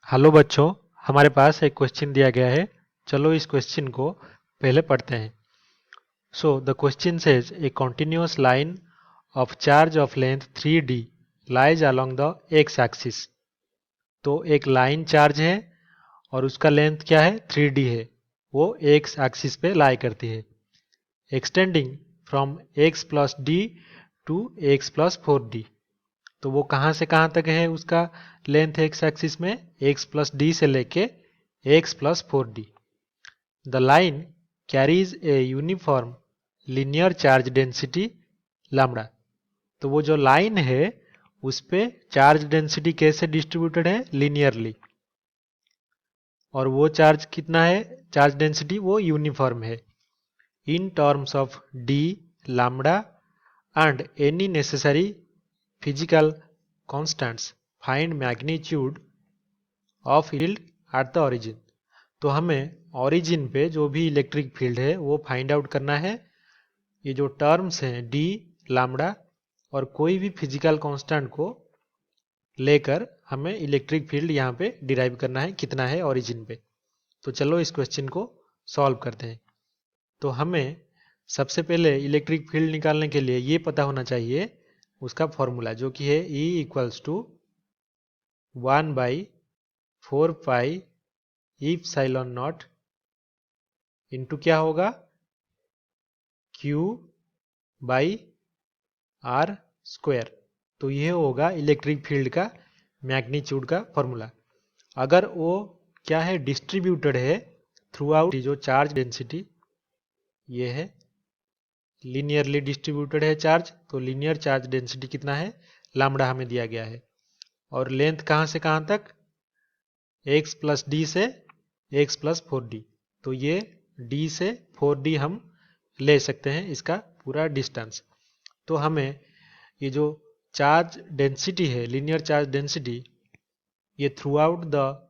Hello बच्चों, हमारे पास एक क्वेश्चन दिया गया है। चलो इस क्वेश्चन को पहले पढ़ते हैं। So the question says A continuous line of charge of length 3d lies along the x axis. तो एक लाइन चार्ज है और उसका लेंथ क्या है, 3d है। वो एक्स एक्सिस पे लाई करती है, extending from x plus d to x plus 4d। तो वो कहाँ से कहाँ तक है, उसका लेंथ एक्स एक्सिस में x प्लस डी से लेके x plus 4d। The line carries a uniform linear charge density lambda. तो वो जो लाइन है उस पे चार्ज डेंसिटी कैसे डिस्ट्रीब्यूटेड है, लीनियरली। और वो चार्ज कितना है, चार्ज डेंसिटी वो यूनिफॉर्म है in terms of D, lambda and any necessary physical constants. Find magnitude of field at the origin. तो हमें ओरिजिन पे जो भी इलेक्ट्रिक फील्ड है वो फाइंड आउट करना है। ये जो टर्म्स हैं डी, लैम्डा और कोई भी फिजिकल कांस्टेंट को लेकर हमें इलेक्ट्रिक फील्ड यहाँ पे डिराइव करना है, कितना है ओरिजिन पे। तो चलो इस क्वेश्चन को सॉल्व करते हैं। तो हमें सबसे पहले इलेक्ट्रिक फील्ड निकालने के लिए ये पता होना चाहिए उसका फॉर्मूला, जो कि है E equals to 1/4 pi epsilon naught into क्या होगा, Q बाई आर स्क्वायर। तो ये होगा इलेक्ट्रिक फील्ड का मैग्नीट्यूड का फॉर्मूला। अगर वो क्या है, डिस्ट्रीब्यूटेड है थ्रू आउट, जो चार्ज डेंसिटी ये है, लीनियरली डिस्ट्रीब्यूटेड है चार्ज, तो लीनियर चार्ज डेंसिटी कितना है, लैम्डा हमें दिया गया है। और लेंथ कहाँ से कहाँ तक, x प्लस डी से x प्लस 4d। तो ये d से 4d हम ले सकते हैं, इसका पूरा डिस्टेंस। तो हमें ये जो चार्ज डेंसिटी है, लीनियर चार्ज डेंसिटी, ये थ्रू आउट द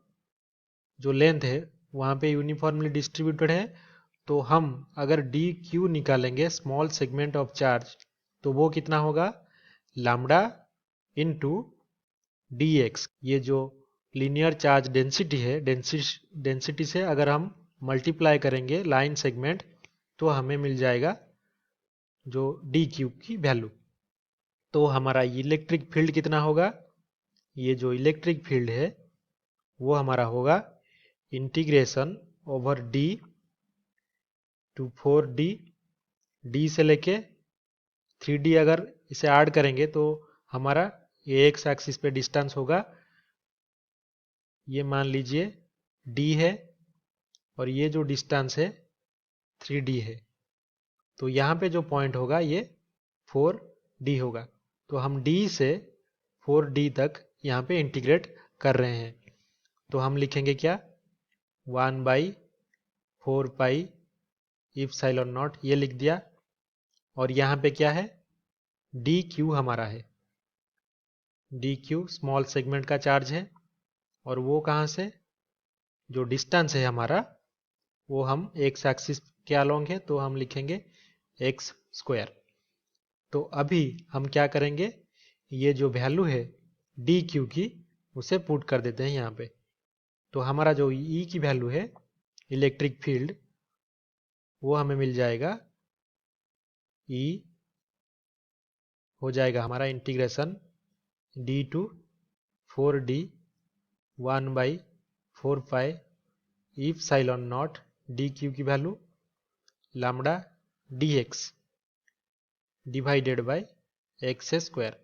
जो लेंथ है वहाँ पे यूनिफॉर्मली डिस्ट्रीब्यूटेड है। तो हम अगर डी क्यू निकालेंगे, स्मॉल सेगमेंट ऑफ चार्ज, तो वो कितना होगा, लैम्डा इनटू डी एक्स। ये जो लीनियर चार्ज डेंसिटी है, डेंसिटी से अगर हम मल्टीप्लाई करेंगे लाइन सेगमेंट, तो हमें मिल जाएगा जो डी क्यूब की वैल्यू। तो हमारा इलेक्ट्रिक फील्ड कितना होगा, ये जो इलेक्ट्रिक फील्ड है वो हमारा होगा integration over d to 4d, d से लेके 3d। अगर इसे ऐड करेंगे तो हमारा ये एक्स एक्सिस पे डिस्टेंस होगा, ये मान लीजिए d है, और ये जो डिस्टेंस है 3d है। तो यहाँ पे जो पॉइंट होगा ये 4d होगा। तो हम d से 4d तक यहाँ पे इंटीग्रेट कर रहे हैं। तो हम लिखेंगे क्या, 1/4 पाई इप्सिलॉन नॉट, ये लिख दिया। और यहाँ पे क्या है, डी क्यू हमारा है, डी क्यू स्मॉल सेगमेंट का चार्ज है। और वो कहाँ से, जो डिस्टेंस है हमारा वो हम एक्स एक्सिस के अलोंग है, तो हम लिखेंगे एक्स स्क्वायर। तो अभी हम क्या करेंगे, ये जो वैल्यू है डी क्यू की उसे पुट कर देते हैं यहाँ पे। तो हमारा जो ई की वैल्यू है, इलेक्ट्रिक फील्ड, वो हमें मिल जाएगा, ई हो जाएगा हमारा integration D to 4d 1/4 pi epsilon naught D Q की value lambda D X divided by X square.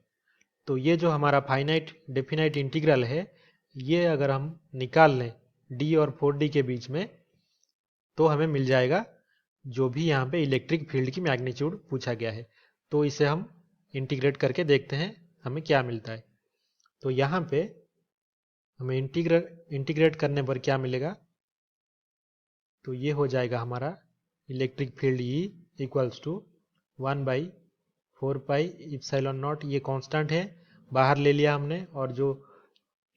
तो ये जो हमारा फाइनाइट डेफिनाइट इंटीग्रल है, ये अगर हम निकाल लें डी और 4d के बीच में, तो हमें मिल जाएगा जो भी यहाँ पे इलेक्ट्रिक फील्ड की मैग्नीट्यूड पूछा गया है। तो इसे हम इंटीग्रेट करके देखते हैं हमें क्या मिलता है। तो यहाँ पे हमें इंटीग्रेट करने पर क्या मिलेगा, तो ये हो जाएगा हमारा electric field E equals to 1/4 pi epsilon naught, ये कांस्टेंट है, बाहर ले लिया हमने। और जो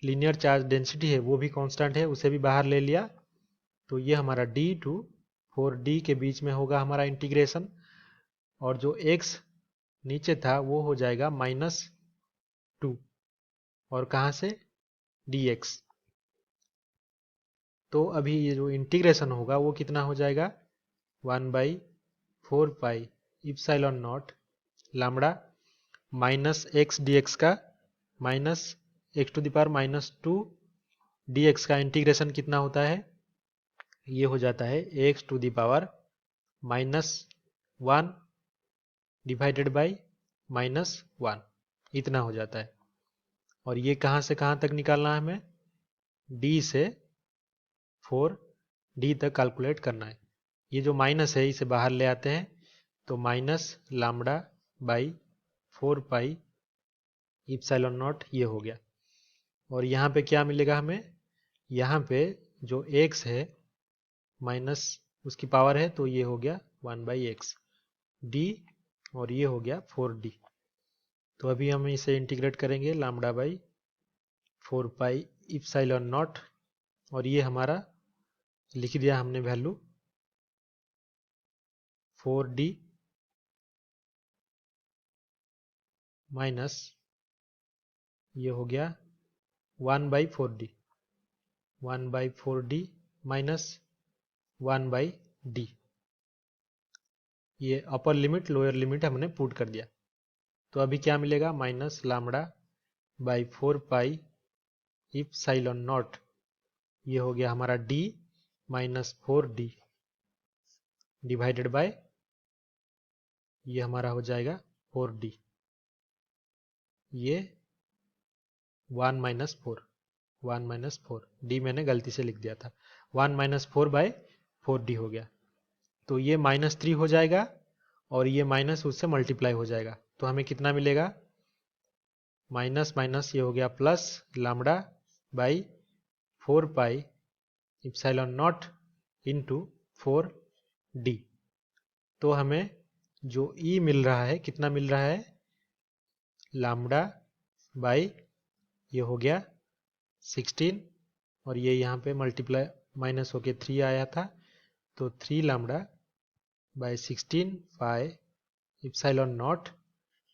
लीनियर चार्ज डेंसिटी है वो भी कांस्टेंट है, उसे भी बाहर ले लिया। तो ये हमारा डी टू 4d के बीच में होगा हमारा इंटीग्रेशन। और जो x नीचे था वो हो जाएगा -2, और कहाँ से, dx। तो अभी ये जो इंटीग्रेशन होगा वो कितना हो जाएगा 1/4 pi epsilon naught lambda minus X D X का minus X to the power -2 dx का इंटीग्रेशन कितना होता है, ये हो जाता है X to the power -1 divided by -1, इतना हो जाता है। और ये कहाँ से कहाँ तक निकालना है हमें, d से 4d तक कैलकुलेट करना है। ये जो माइनस है इसे बाहर ले आते हैं तो minus lambda by 4 pi epsilon naught ये हो गया। और यहाँ पे क्या मिलेगा हमें, यहाँ पे जो x है माइनस उसकी पावर है तो ये हो गया 1/x d और ये हो गया 4d। तो अभी हम इसे इंटीग्रेट करेंगे lambda by 4 pi epsilon not और ये हमारा लिख दिया हमने वैल्यू 4d माइनस ये हो गया 1/4d 1/4d माइनस 1/d। ये अपर लिमिट लोअर लिमिट हमने पुट कर दिया। तो अभी क्या मिलेगा, minus lambda by 4 pi epsilon naught ये हो गया हमारा d minus 4d divided by ये हमारा हो जाएगा 4d, ये 1 माइनस 4 d मैंने गलती से लिख दिया था, 1 - 4/4d हो गया। तो ये -3 हो जाएगा और ये माइनस उससे मल्टीप्लाई हो जाएगा तो हमें कितना मिलेगा, माइनस माइनस ये हो गया plus lambda by 4 pi epsilon naught into 4d। तो हमें जो E मिल रहा है कितना मिल रहा है, लैम्बडा बाई ये हो गया 16 और ये यहाँ पे मल्टीप्लाई माइनस होके 3 आया था तो 3 lambda by 16 pi epsilon not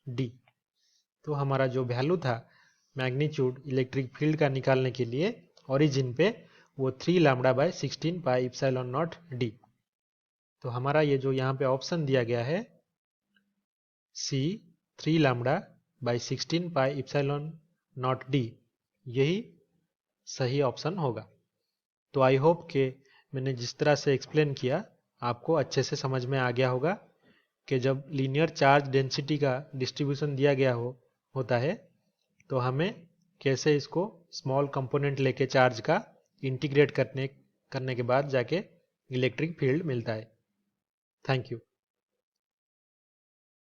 d। तो हमारा जो वैल्यू था मैग्नीट्यूड इलेक्ट्रिक फील्ड का निकालने के लिए ओरिजिन पे वो 3 lambda by 16 pi epsilon not d। तो हमारा ये जो यहाँ पे ऑप्शन दिया गया है C 3 lambda by 16 pi epsilon not d, यही सही ऑप्शन होगा। तो आई होप कि मैंने जिस तरह से एक्सप्लेन किया आपको अच्छे से समझ में आ गया होगा कि जब लीनियर चार्ज डेंसिटी का डिस्ट्रीब्यूशन दिया गया होता है तो हमें कैसे इसको स्मॉल कंपोनेंट लेके चार्ज का इंटीग्रेट करने के बाद जाके इलेक्ट्रिक फील्ड मिलता है। Thank you.